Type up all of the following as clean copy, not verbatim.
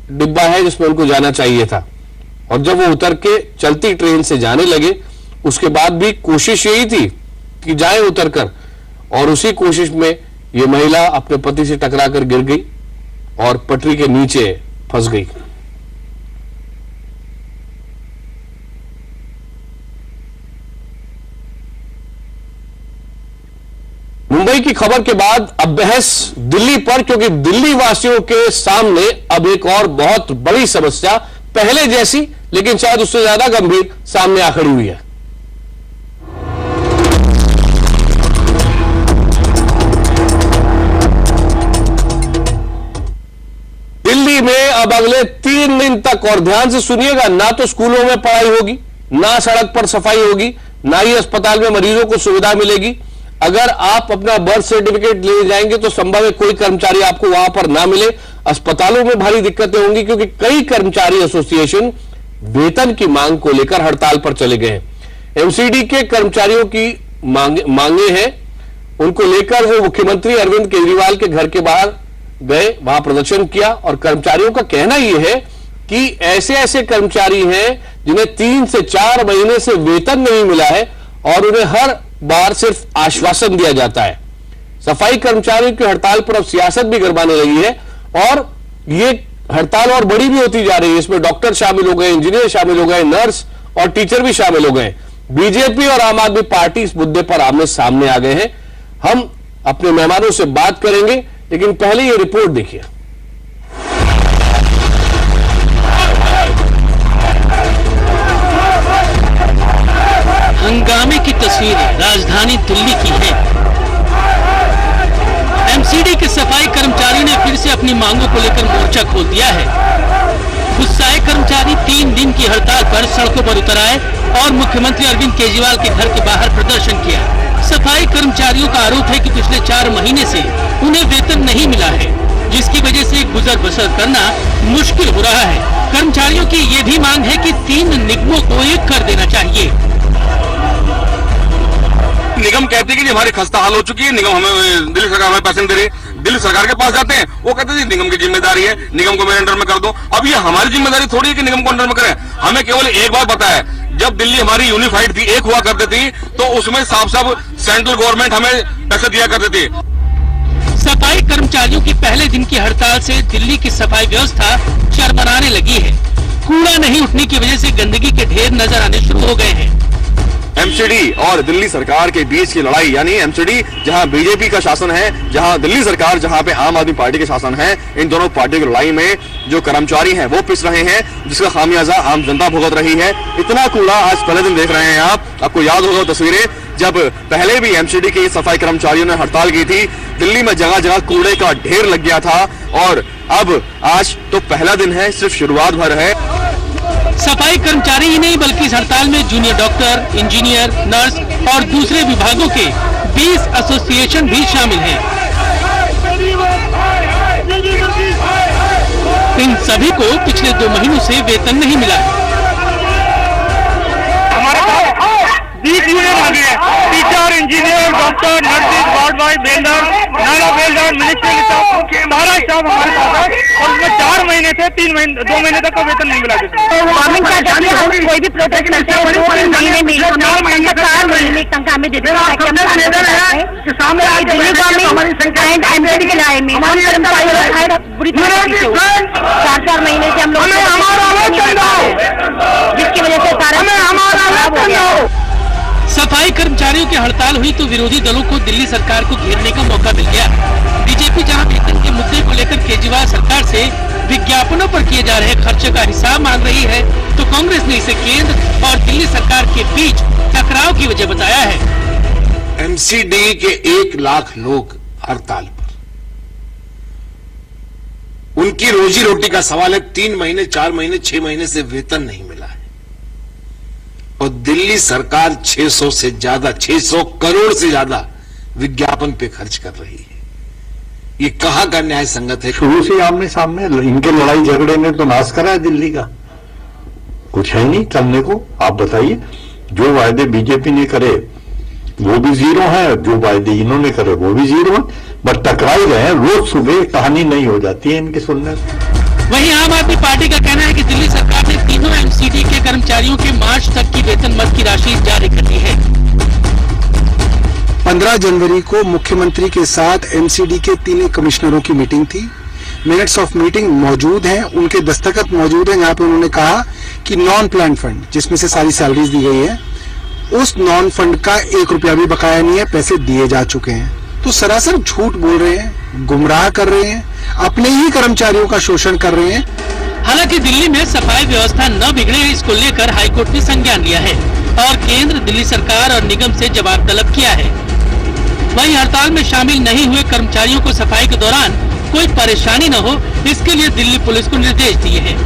डिब्बा है जिसमें उनको जाना चाहिए था। और जब वो उतर के चलती ट्रेन से जाने लगे, उसके बाद भी कोशिश यही थी कि जाए उतरकर, और उसी कोशिश में ये महिला अपने पति से टकराकर गिर गई और पटरी के नीचे फंस गई। मुंबई की खबर के बाद अब बहस दिल्ली पर, क्योंकि दिल्ली वासियों के सामने अब एक और बहुत बड़ी समस्या, पहले जैसी लेकिन शायद उससे ज्यादा गंभीर, सामने आ खड़ी हुई है। दिल्ली में अब अगले 3 दिन तक, और ध्यान से सुनिएगा, ना तो स्कूलों में पढ़ाई होगी, ना सड़क पर सफाई होगी, ना ही अस्पताल में मरीजों को सुविधा मिलेगी। अगर आप अपना बर्थ सर्टिफिकेट ले जाएंगे तो संभव है कोई कर्मचारी आपको वहां पर ना मिले। अस्पतालों में भारी दिक्कतें होंगी, क्योंकि कई कर्मचारी एसोसिएशन वेतन की मांग को लेकर हड़ताल पर चले गए हैं। एमसीडी के कर्मचारियों की मांगे हैं, उनको लेकर वो मुख्यमंत्री अरविंद केजरीवाल के घर के बाहर गए, वहां प्रदर्शन किया। और कर्मचारियों का कहना यह है कि ऐसे ऐसे कर्मचारी हैं जिन्हें 3 से 4 महीने से वेतन नहीं मिला है और उन्हें हर बार सिर्फ आश्वासन दिया जाता है। सफाई कर्मचारियों की हड़ताल पर अब सियासत भी गरमाने लगी है, और ये हड़ताल और बड़ी भी होती जा रही है। इसमें डॉक्टर शामिल हो गए, इंजीनियर शामिल हो गए, नर्स और टीचर भी शामिल हो गए। बीजेपी और आम आदमी पार्टी इस मुद्दे पर आमने सामने आ गए हैं। हम अपने मेहमानों से बात करेंगे, लेकिन पहले ये रिपोर्ट देखिए। हंगामे की तस्वीरें राजधानी दिल्ली की है। एमसीडी के सफाई कर्मचारियों ने फिर से अपनी मांगों को लेकर मोर्चा खोल दिया है। गुस्साए कर्मचारी 3 दिन की हड़ताल पर सड़कों पर उतर आए और मुख्यमंत्री अरविंद केजरीवाल के घर के बाहर प्रदर्शन किया। सफाई कर्मचारियों का आरोप है कि पिछले 4 महीने से उन्हें वेतन नहीं मिला है, जिसकी वजह से गुजर बसर करना मुश्किल हो रहा है। कर्मचारियों की ये भी मांग है कि 3 निगमों को एक कर देना चाहिए। निगम कहते हैं कि हमारी खस्ता हाल हो चुकी है, निगम हमें, दिल्ली सरकार हमें पैसे नहीं दे रही। दिल्ली सरकार के पास जाते हैं, वो कहते हैं निगम की जिम्मेदारी है, निगम को मेरे अंडर में कर दो। अब ये हमारी जिम्मेदारी थोड़ी है कि निगम को अंडर में करें। हमें केवल एक बात पता है, जब दिल्ली हमारी यूनिफाइड थी, एक हुआ करती थी, तो उसमें साफ साफ सेंट्रल गवर्नमेंट हमें पैसे दिया करती थी। सफाई कर्मचारियों की पहले दिन की हड़ताल से दिल्ली की सफाई व्यवस्था चरमराने लगी है। कूड़ा नहीं उठने की वजह से गंदगी के ढेर नजर आने शुरू हो गए हैं। एमसीडी और दिल्ली सरकार के बीच की लड़ाई, यानी एमसीडी जहां बीजेपी का शासन है, जहां दिल्ली सरकार जहां पे आम आदमी पार्टी के शासन है, इन दोनों पार्टियों की लड़ाई में जो कर्मचारी हैं वो पिस रहे हैं, जिसका खामियाजा आम जनता भुगत रही है। इतना कूड़ा आज पहले दिन देख रहे हैं आपको याद होगा तस्वीरें, जब पहले भी एमसीडी के सफाई कर्मचारियों ने हड़ताल की थी, दिल्ली में जगह जगह कूड़े का ढेर लग गया था। और अब आज तो पहला दिन है, सिर्फ शुरुआत भर है। सफाई कर्मचारी ही नहीं बल्कि इस हड़ताल में जूनियर डॉक्टर, इंजीनियर, नर्स और दूसरे विभागों के 20 एसोसिएशन भी शामिल हैं। इन सभी को पिछले 2 महीनों से वेतन नहीं मिला है। हमारे पास 20 यूनियन आ गई है, teacher, engineer, doctor, nurses, ward boy, welder, नाला वेल्डर, मिलिट्री स्टाफ, सारा स्टाफ हमारे पास है। और उसमें 4 महीने से 2 महीने तक का वेतन नहीं मिला। गवर्नमेंट का जब भी हम कोई भी प्रोटेस्ट करते हैं 2 महीने में हमें 4 महीने तंखा हमें देते हैं। दिल्ली गवर्नमेंट एंड एमसीडी के लाए में बुरी तरह से 4 महीने से हम लोग, जिसकी वजह से सारा सफाई कर्मचारियों की हड़ताल हुई तो विरोधी दलों को दिल्ली सरकार को घेरने का मौका मिल गया। बीजेपी जहां वेतन के मुद्दे को लेकर केजरीवाल सरकार से विज्ञापनों पर किए जा रहे खर्चे का हिसाब मांग रही है, तो कांग्रेस ने इसे केंद्र और दिल्ली सरकार के बीच टकराव की वजह बताया है। एमसीडी के 1 लाख लोग हड़ताल पर, उनकी रोजी रोटी का सवाल है। 3 महीने, 4 महीने, 6 महीने से वेतन नहीं मिला है, और दिल्ली सरकार 600 से ज्यादा, 600 करोड़ से ज्यादा विज्ञापन पे खर्च कर रही है। ये कहां का न्याय संगत है? शुरू से आमने सामने इनके लड़ाई झगड़े ने तो नाश करा है दिल्ली का, कुछ है नहीं करने को। आप बताइए, जो वायदे बीजेपी ने करे वो भी जीरो है, जो वायदे इन्होंने करे वो भी जीरो है, बट टकरा ही रहे हैं। रोज सुबह कहानी नहीं हो जाती है इनके सुनने से। वहीं आम आदमी पार्टी का कहना है कि दिल्ली सरकार ने तीनों एमसीडी के कर्मचारियों के मार्च तक की वेतन मद की राशि जारी कर दी है। 15 जनवरी को मुख्यमंत्री के साथ एमसीडी के तीनों कमिश्नरों की मीटिंग थी। मिनट्स ऑफ मीटिंग मौजूद हैं, उनके दस्तखत मौजूद हैं, जहां पे उन्होंने कहा कि नॉन प्लान फंड जिसमें से सारी सैलरीज दी गई है, उस नॉन फंड का 1 रुपया भी बकाया नहीं है, पैसे दिए जा चुके हैं। तो सरासर झूठ बोल रहे हैं, गुमराह कर रहे हैं, अपने ही कर्मचारियों का शोषण कर रहे हैं। हालांकि दिल्ली में सफाई व्यवस्था न बिगड़े, इसको लेकर हाईकोर्ट ने संज्ञान लिया है और केंद्र, दिल्ली सरकार और निगम से जवाब तलब किया है। वहीं हड़ताल में शामिल नहीं हुए कर्मचारियों को सफाई के दौरान कोई परेशानी न हो, इसके लिए दिल्ली पुलिस को निर्देश दिए हैं।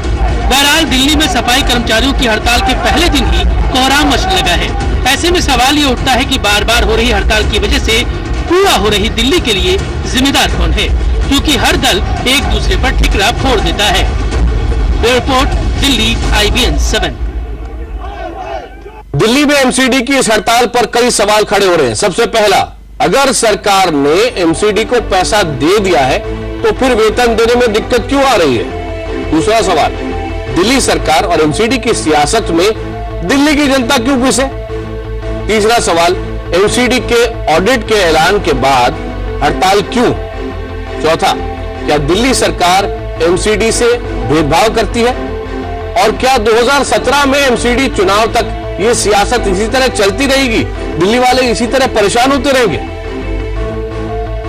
बहरहाल दिल्ली में सफाई कर्मचारियों की हड़ताल के पहले दिन ही कोहराम मचने लगा है। ऐसे में सवाल ये उठता है कि बार बार हो रही हड़ताल की वजह से पूरा हो रही दिल्ली के लिए जिम्मेदार कौन है, क्योंकि हर दल एक दूसरे पर ठिकरा फोड़ देता है। Report Delhi IBN 7। दिल्ली में एमसीडी की इस हड़ताल पर कई सवाल खड़े हो रहे हैं। सबसे पहला, अगर सरकार ने एमसीडी को पैसा दे दिया है तो फिर वेतन देने में दिक्कत क्यों आ रही है? दूसरा सवाल, दिल्ली सरकार और एमसीडी की सियासत में दिल्ली की जनता क्यों पिसे? तीसरा सवाल, एमसीडी के ऑडिट के ऐलान के बाद हड़ताल क्यों? चौथा, क्या दिल्ली सरकार एमसीडी से भेदभाव करती है? और क्या 2017 में एमसीडी चुनाव तक ये सियासत इसी तरह चलती रहेगी, दिल्ली वाले इसी तरह परेशान होते रहेंगे?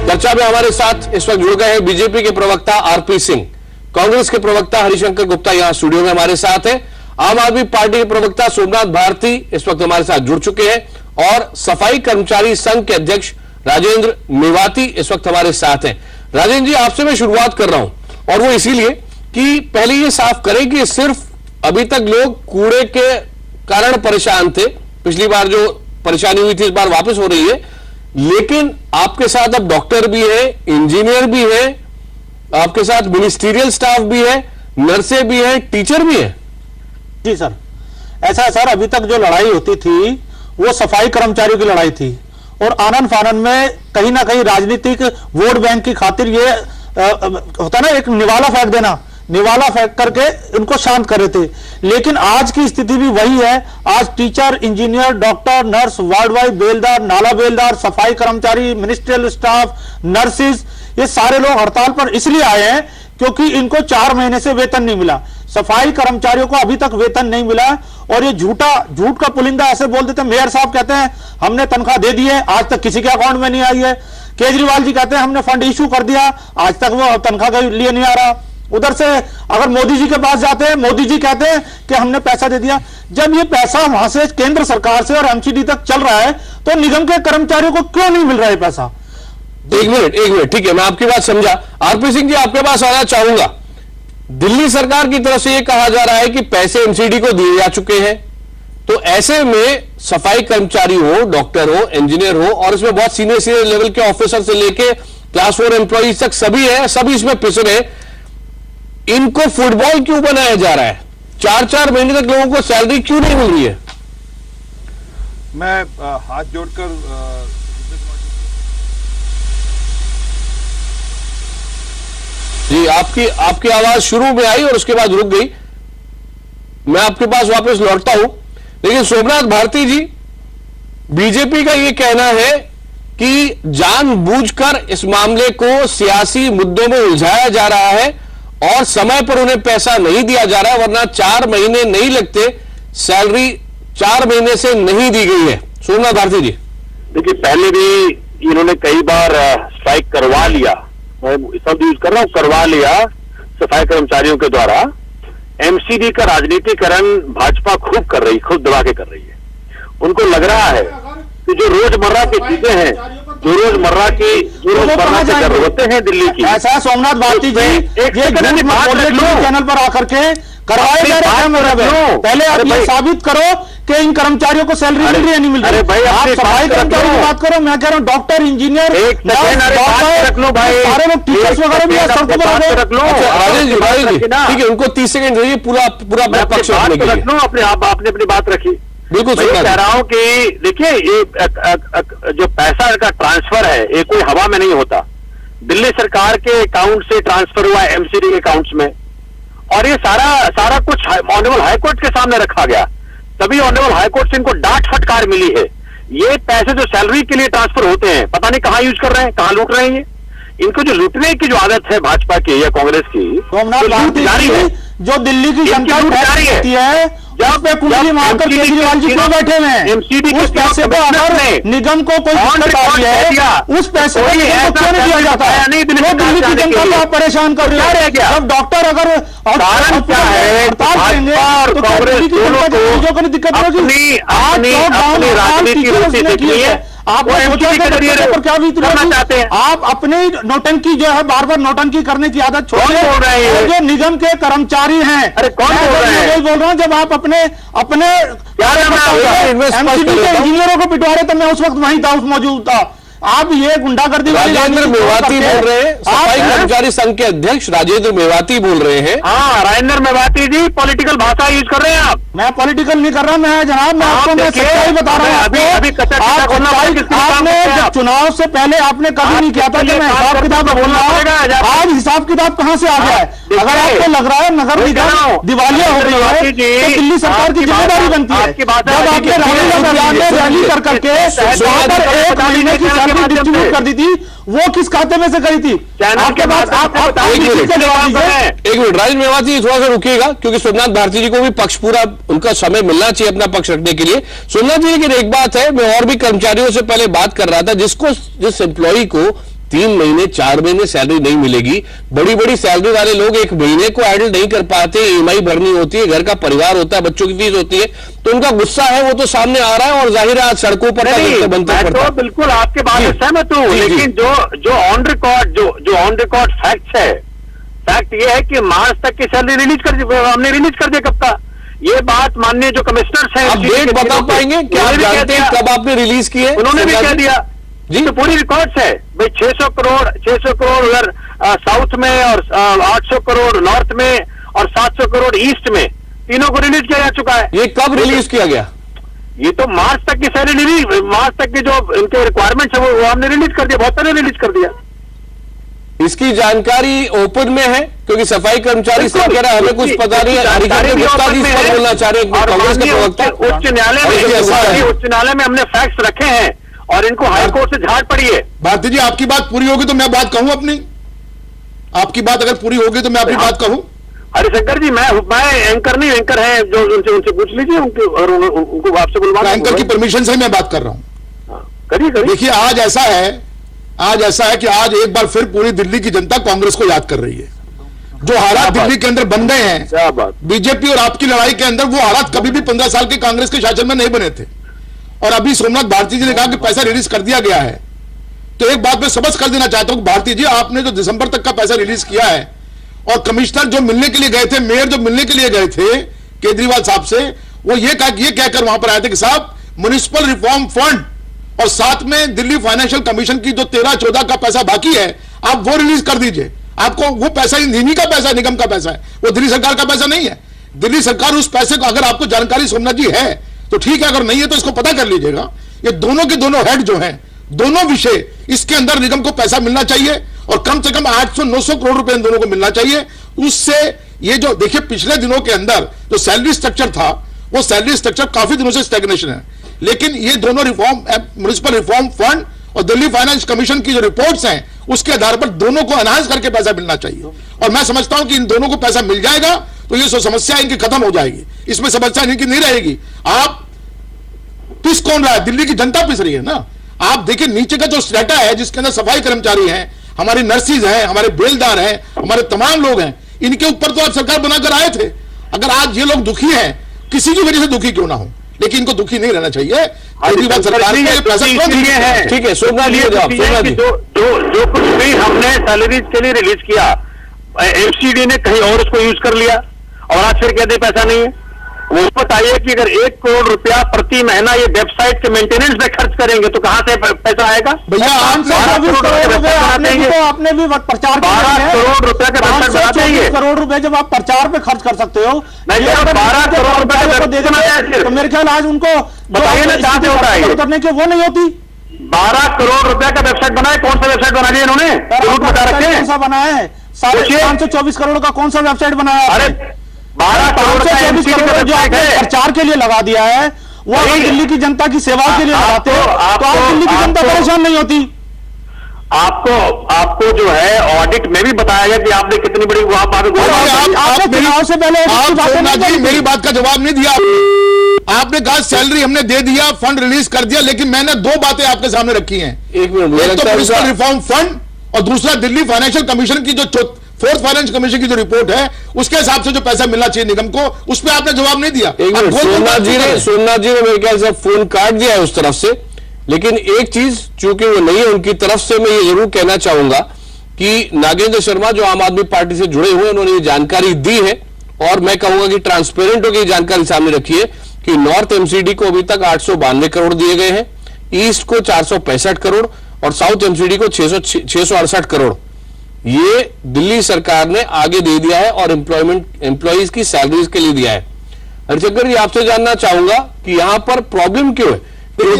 चर्चा में हमारे साथ इस वक्त जुड़ गए हैं बीजेपी के प्रवक्ता आरपी सिंह, कांग्रेस के प्रवक्ता हरिशंकर गुप्ता यहां स्टूडियो में हमारे साथ है, आम आदमी पार्टी के प्रवक्ता सोमनाथ भारती इस वक्त हमारे साथ जुड़ चुके हैं और सफाई कर्मचारी संघ के अध्यक्ष राजेंद्र मेवाती इस वक्त हमारे साथ हैं। राजेंद्र जी, आपसे मैं शुरुआत कर रहा हूं और वो इसीलिए कि पहले ये साफ करें कि सिर्फ अभी तक लोग कूड़े के कारण परेशान थे, पिछली बार जो परेशानी हुई थी इस बार वापस हो रही है, लेकिन आपके साथ अब डॉक्टर भी है, इंजीनियर भी है, आपके साथ मिनिस्ट्रियल स्टाफ भी है, नर्सें भी है, टीचर भी है। जी सर, ऐसा है सर, अभी तक जो लड़ाई होती थी वो सफाई कर्मचारियों की लड़ाई थी और आनन फानन में कहीं ना कहीं राजनीतिक वोट बैंक की खातिर ये होता ना, एक निवाला फेंक देना, निवाला फेंक करके उनको शांत कर रहे थे। लेकिन आज की स्थिति भी वही है। आज teacher, engineer, doctor, nurse, ward wise बेलदार, नाला बेलदार, सफाई कर्मचारी, मिनिस्ट्रियल स्टाफ, नर्सिस, ये सारे लोग हड़ताल पर इसलिए आए हैं क्योंकि इनको 4 महीने से वेतन नहीं मिला। सफाई कर्मचारियों को अभी तक वेतन नहीं मिला और ये झूठ का पुलिंदा ऐसे बोल देते हैं। मेयर साहब कहते हैं हमने तनख्वाह दे दी है, आज तक किसी के अकाउंट में नहीं आई है। केजरीवाल जी कहते हैं हमने फंड इश्यू कर दिया, आज तक वो तनख्वाह के लिए नहीं आ रहा। उधर से अगर मोदी जी के पास जाते हैं, मोदी जी कहते हैं कि हमने पैसा दे दिया। जब ये पैसा वहां से केंद्र सरकार से और एमसीडी तक चल रहा है तो निगम के कर्मचारियों को क्यों नहीं मिल रहा है पैसा? एक मिनट, ठीक है, मैं आपकी बात समझा। आरपी सिंह जी, आपके पास आना चाहूंगा। दिल्ली सरकार की तरफ से यह कहा जा रहा है कि पैसे एमसीडी को दिए जा चुके हैं, तो ऐसे में सफाई कर्मचारी हो, डॉक्टर हो, इंजीनियर हो और इसमें बहुत सीनियर लेवल के ऑफिसर से लेके क्लास 4 एम्प्लॉइज तक सभी है, सभी इसमें पिसे रहे। इनको फुटबॉल क्यों बनाया जा रहा है? 4-4 महीने तक लोगों को सैलरी क्यों नहीं मिल रही है? मैं हाथ जोड़कर जी, आपकी आवाज शुरू में आई और उसके बाद रुक गई। मैं आपके पास वापस लौटता हूं, लेकिन सोमनाथ भारती जी, बीजेपी का यह कहना है कि जानबूझकर इस मामले को सियासी मुद्दों में उलझाया जा रहा है और समय पर उन्हें पैसा नहीं दिया जा रहा है, वरना 4 महीने नहीं लगते, सैलरी 4 महीने से नहीं दी गई है। सोमनाथ भारती जी, देखिए, पहले भी इन्होंने कई बार स्ट्राइक करवा लिया, मैं शब्द यूज कर रहा हूं, करवा लिया सफाई कर्मचारियों के द्वारा। एमसीडी का राजनीतिकरण भाजपा खूब कर रही, खूब दबा के कर रही है। उनको लग रहा है कि जो रोजमर्रा की चीजें हैं, जो रोजमर्रा की जरूरतें हैं दिल्ली की, ऐसा सोमनाथ भारती जी चैनल पर आकर के करवाए जा रहे हैं। पहले आप ये साबित करो कि इन कर्मचारियों को सैलरी मिल रही है, नहीं मिल रही। भाई, आप सफाई कर्मचारियों की बात करो, मैं कह रहा हूँ डॉक्टर, इंजीनियर, रख लो भाई, सारे लोग टीचर्स वगैरह भी सड़कों पर रख लो। ठीक है, उनको 30 सेकंड दीजिए पूरा पक्ष रखने के लिए। रख लो अपने, आपने अपनी बात रखी। बिल्कुल मैं कह रहा हूं कि देखिए, ये जो पैसा का ट्रांसफर है ये कोई हवा में नहीं होता। दिल्ली सरकार के अकाउंट से ट्रांसफर हुआ एमसीडी के अकाउंट्स में और ये सारा कुछ ऑनरेबल हाईकोर्ट के सामने रखा गया, तभी ऑनरेबल हाईकोर्ट से इनको डांट फटकार मिली है। ये पैसे जो सैलरी के लिए ट्रांसफर होते हैं, पता नहीं कहां यूज कर रहे हैं, कहां लूट रहे हैं। इनको जो लूटने की जो आदत है भाजपा की या कांग्रेस की, सोमनाथ भारती जारी है, जो दिल्ली की जनता जारी है। जब पे कुंडली मारकर केजरीवाल जी क्यों बैठे हुए हैं? उस पैसे को अगर निगम को कोई दिक्कत आ रही है, उस पैसे को क्यों नहीं दिया जाता है? वो दिल्ली की जनता को आप परेशान कर रहे हैं। जब डॉक्टर अगर कारण क्या है, हड़ताल करेंगे तो क्या दिल्ली की जनता को चीजों को नहीं दिक्कत होगी? अपनी राजनीति आप पर क्या बीत रही है? आप अपनी नौटंकी जो है, बार बार नौटंकी करने की आदत छोड़िए। जो निगम के कर्मचारी हैं, अरे कौन बोल रहे हैं? बोल रहा हूँ, जब आप अपने एमसीडी के इंजीनियरों को पिटवारे तो मैं उस वक्त वहीं था, मौजूद था। आप ये गुंडागर्दी राजेंद्र मेवाती बोल रहे हैं, सफाई कर्मचारी संघ के अध्यक्ष राजेंद्र मेवाती बोल रहे हैं। हाँ, राजेंद्र मेवाती जी पॉलिटिकल भाषा यूज कर रहे हैं आप। मैं पॉलिटिकल नहीं कर रहा, मैं जनाब मैं आपको मैं सच्चाई बता रहा हूँ। आपने चुनाव से पहले आपने कभी नहीं किया था कि मैं हिसाब किताब बोल रहा हूँ। आज हिसाब किताब कहाँ से आ गया है? अगर आपको लग रहा है नगर निगम दिवालिया हो रही है तो दिल्ली सरकार की जिम्मेदारी बनती है। जब आपने रैली कर करके 1 महीने की सैलरी डिस्ट्रीब्यूट कर दी थी, वो किस खाते में से करी थी? आपके पास एक मिनट राजेंद्र मेवाती थोड़ा सा रुकिएगा, क्योंकि सोमनाथ भारती जी को भी पक्ष पूरा उनका समय मिलना चाहिए अपना पक्ष रखने के लिए। सोमनाथ जी, लेकिन एक बात है, मैं और भी कर्मचारियों से पहले बात कर रहा था, जिस एम्प्लॉई को 3 महीने 4 महीने सैलरी नहीं मिलेगी, बड़ी बड़ी सैलरी वाले लोग 1 महीने को हैंडल नहीं कर पाते, ईएमआई भरनी होती है, घर का परिवार होता है, बच्चों की फीस होती है, तो उनका गुस्सा है वो तो सामने आ रहा है और जाहिर है आज सड़कों पर बनते मैं तो बिल्कुल आपके बात से सहमत हूँ, लेकिन जो ऑन रिकॉर्ड फैक्ट है, फैक्ट ये है कि मार्च तक की सैलरी हमने रिलीज कर दिया कब का। ये बात माननीय जो कमिश्नर्स हैं, आप डेट बता पाएंगे क्या? आप जानते हैं कब आपने रिलीज किए? उन्होंने भी कह दिया जी, तो पूरी रिकॉर्ड्स है भाई। 600 करोड़ उधर साउथ में और 800 करोड़ नॉर्थ में और 700 करोड़ ईस्ट में, तीनों को रिलीज किया जा चुका है। ये कब रिलीज किया गया? ये तो मार्च तक की सैलरी, मार्च तक की जो इनके रिक्वायरमेंट्स है वो हमने रिलीज कर दिया, बहुत सारे रिलीज कर दिया। इसकी जानकारी ओपन में है, क्योंकि सफाई कर्मचारी संघ कह रहा है हमें कुछ पता नहीं है। बोलना चाह रहे हैं कांग्रेस के प्रवक्ता। उच्च न्यायालय में हमने फैक्ट्स रखे हैं और इनको हाईकोर्ट से झाड़ पड़ी है। भारती जी, आपकी बात पूरी होगी तो मैं बात कहूं अपनी, आपकी बात अगर पूरी होगी तो मैं अपनी बात कहूं। हरिशंकर जी, मैं एंकर नहीं, एंकर हैं जो उनसे पूछ लीजिए, उनको आपसे बुलवा। एंकर की परमिशन से मैं बात कर रहा हूं। करिए। देखिए, आज ऐसा है कि आज एक बार फिर पूरी दिल्ली की जनता कांग्रेस को याद कर रही है। जो हालात दिल्ली के अंदर बन गए हैं बीजेपी और आपकी लड़ाई के अंदर, वो हालात कभी भी 15 साल के कांग्रेस के शासन में नहीं बने थे। और अभी सोमनाथ भारती जी ने कहा कि पैसा रिलीज कर दिया गया है, तो एक बात मैं समझ कर देना चाहता हूं, भारती जी, आपने जो दिसंबर तक का पैसा रिलीज किया है और कमिश्नर जो मिलने के लिए गए थे, मेयर जो मिलने के लिए गए थे केजरीवाल साहब से, वो ये कहकर वहां पर आए थे कि साहब म्युनिसिपल रिफॉर्म फंड और साथ में दिल्ली फाइनेंशियल कमीशन की जो 13-14 का पैसा बाकी है, आप वो रिलीज कर दीजिए। आपको वो पैसा इन्हीं का पैसा है, निगम का पैसा है, वो दिल्ली सरकार का पैसा नहीं है। दिल्ली सरकार उस पैसे को, अगर आपको जानकारी सोमनाथ जी है तो ठीक है, अगर नहीं है तो इसको पता कर लीजिएगा। ये दोनों के दोनों हेड जो हैं, दोनों विषय, इसके अंदर निगम को पैसा मिलना चाहिए और कम से कम 800-900 करोड़ रुपए इन दोनों को मिलना चाहिए। उससे ये जो देखिए पिछले दिनों के अंदर जो सैलरी स्ट्रक्चर था, वो सैलरी स्ट्रक्चर काफी दिनों से स्टैग्नेशन है, लेकिन ये दोनों रिफॉर्म, म्युनिसिपल रिफॉर्म फंड और दिल्ली फाइनेंस कमीशन की जो रिपोर्ट्स हैं, उसके आधार पर दोनों को एनहांस करके पैसा मिलना चाहिए। और मैं समझता हूं कि इन दोनों को पैसा मिल जाएगा तो ये समस्या इनकी खत्म हो जाएगी, इसमें समस्या इनकी नहीं रहेगी। आप पिस कौन रहा है? दिल्ली की जनता पिस रही है ना। आप देखिए नीचे का जो स्ट्रेटा है, जिसके अंदर सफाई कर्मचारी हैं, हमारी नर्सिस हैं, हमारे बेलदार हैं, हमारे तमाम लोग हैं, इनके ऊपर तो आप सरकार बनाकर आए थे। अगर आज ये लोग दुखी हैं, किसी की वजह से दुखी क्यों ना हो, लेकिन इनको दुखी नहीं रहना चाहिए। सरकार ने पैसा क्यों दिए हैं? ठीक है, सोमनाथ जी जो कुछ भी हमने सैलरीज के लिए रिलीज किया, एमसीडी ने कहीं और उसको यूज कर लिया और आज फिर कहते पैसा नहीं है। वो बताइए कि अगर 1 करोड़ रुपया प्रति महीना ये वेबसाइट के मेंटेनेंस में खर्च करेंगे तो कहां से पैसा आएगा? भैया, 524 करोड़ रुपए आपने भी प्रचार 12 करोड़ रुपए का वेबसाइट बना चाहिए। करोड़ रुपए जब आप प्रचार पे खर्च कर सकते हो, 12 करोड़ रुपए तो मेरे ख्याल आज उनको बताइए ना कहां से होता है करने की वो नहीं होती। 12 करोड़ रुपए का वेबसाइट बनाया, कौन सा वेबसाइट बना दिया इन्होंने? बना है 524 करोड़ का कौन सा वेबसाइट बनाया? अरे 12 करोड़ का 524 MCD करोड़ जो आपने वेबसाइट है। प्रचार के लिए लगा दिया है, वो अगर दिल्ली की जनता की सेवा के लिए लगाते तो आज दिल्ली की जनता परेशान नहीं होती। आपको जो है ऑडिट में भी बताया गया कि आपने कितनी बड़ी वहां पर आपने चुनाव से पहले इसकी बातें नहीं सोमनाथ जी करी। मेरी बात का जवाब नहीं दिया आपने कहा सैलरी हमने दे दिया, फंड रिलीज कर दिया, लेकिन मैंने दो बातें आपके सामने रखी हैं। एक मिनट, मुझे एक तो लगता है म्युनिसिपल उनका- रिफॉर्म फंड और दूसरा दिल्ली फाइनेंशियल कमीशन की जो फोर्थ फाइनेंस कमीशन की जो रिपोर्ट है उसके हिसाब से जो पैसा मिलना चाहिए निगम को, उस पर आपने जवाब नहीं दिया। एक आप मिनट, गोल-गोल सोमनाथ बात जी कर रहे ने हैं। मेरे ख्याल से फोन काट दिया है उस तरफ से, लेकिन एक चीज चूंकि वो नहीं है उनकी तरफ से, मैं ये जरूर कहना चाहूंगा कि नागेंद्र शर्मा जो आम आदमी पार्टी से जुड़े हुए, उन्होंने ये जानकारी दी है और मैं कहूंगा कि ट्रांसपेरेंट होकर ये जानकारी सामने रखी है कि नॉर्थ एमसीडी को अभी तक 892 करोड़ दिए गए हैं, ईस्ट को 465 करोड़ और साउथ एमसीडी को 668 करोड़ ये दिल्ली सरकार ने आगे दे दिया है और एम्प्लॉइज की सैलरीज के लिए दिया है। हरिशंकर जी, आपसे जानना चाहूंगा कि यहां पर प्रॉब्लम क्यों है?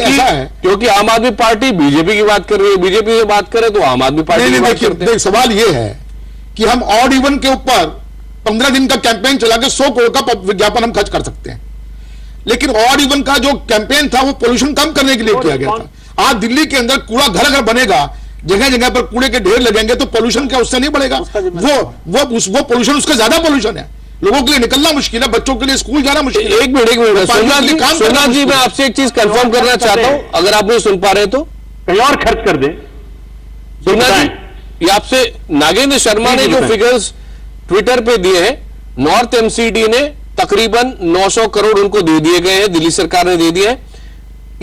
ऐसा है क्योंकि आम आदमी पार्टी बीजेपी की बात कर रही है, बीजेपी से बात करे तो आम आदमी पार्टी की बात करते हैं। देखिए सवाल ये है कि हम ऑड इवन के ऊपर 15 दिन का कैंपेन चला के 100 करोड़ का विज्ञापन हम खर्च कर सकते हैं, लेकिन ऑड इवन का जो कैंपेन था वो पोल्यूशन कम करने के लिए किया गया था। आज दिल्ली के अंदर कूड़ा घर घर बनेगा, जगह जगह पर कूड़े के ढेर लगेंगे तो पोल्यूशन क्या उससे नहीं बढ़ेगा? वो पोल्यूशन, उसका ज्यादा पोल्यूशन है, लोगों के लिए निकलना मुश्किल है, बच्चों के लिए स्कूल जाना मुश्किल है। एक मिनट सोमनाथ जी, मैं आपसे एक चीज कंफर्म करना चाहता हूं, अगर आप नहीं सुन पा रहे तो कहीं और खर्च कर दे। सोमनाथ जी, ये आपसे नागेंद्र शर्मा ने जो फिगर्स ट्विटर पे दिए हैं, नॉर्थ एमसीडी ने तकरीबन 900 करोड़ उनको दे दिए गए हैं, दिल्ली सरकार ने दे दिए हैं,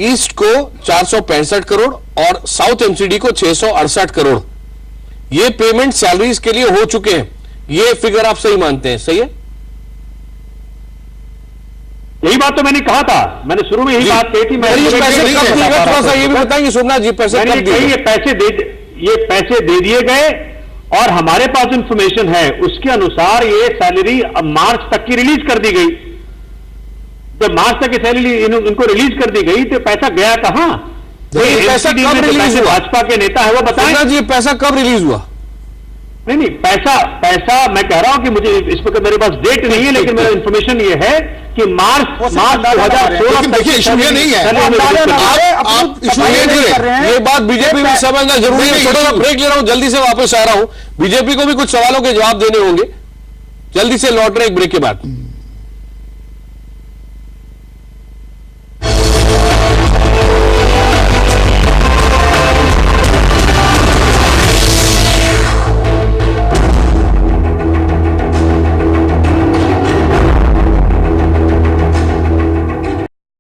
ईस्ट को 465 करोड़ और साउथ एमसीडी को 668 करोड़ ये पेमेंट सैलरीज के लिए हो चुके हैं। ये फिगर आप सही मानते हैं? सही है, यही बात तो मैंने कहा था, मैंने शुरू में यही बात कही थी। पैसे कब दिए गए, थोड़ा सा ये भी बताएंगे सोमनाथ जी, पैसे कब दिए? ये पैसे दे दिए गए और हमारे पास इंफॉर्मेशन है उसके अनुसार ये सैलरी अब मार्च तक की रिलीज कर दी गई। जब मार्च तक की सैलरी इनको रिलीज कर दी गई तो पैसा गया कहां? पैसा कब रिलीज हुआ? भाजपा के नेता है वो बताएं। जी, पैसा कब रिलीज हुआ? नहीं, पैसा मैं कह रहा हूं कि मुझे इस वक्त मेरे पास डेट नहीं है, लेकिन मेरा इंफॉर्मेशन ये है कि मार्च 2016 देखिए इशू ये नहीं है, आप इशू ये नहीं है, ये बात बीजेपी में समझना जरूरी है। छोटा सा ब्रेक ले रहा हूं, जल्दी से वापस आ रहा हूं। बीजेपी को भी कुछ सवालों के जवाब देने होंगे, जल्दी से लौट रहे एक ब्रेक के बाद।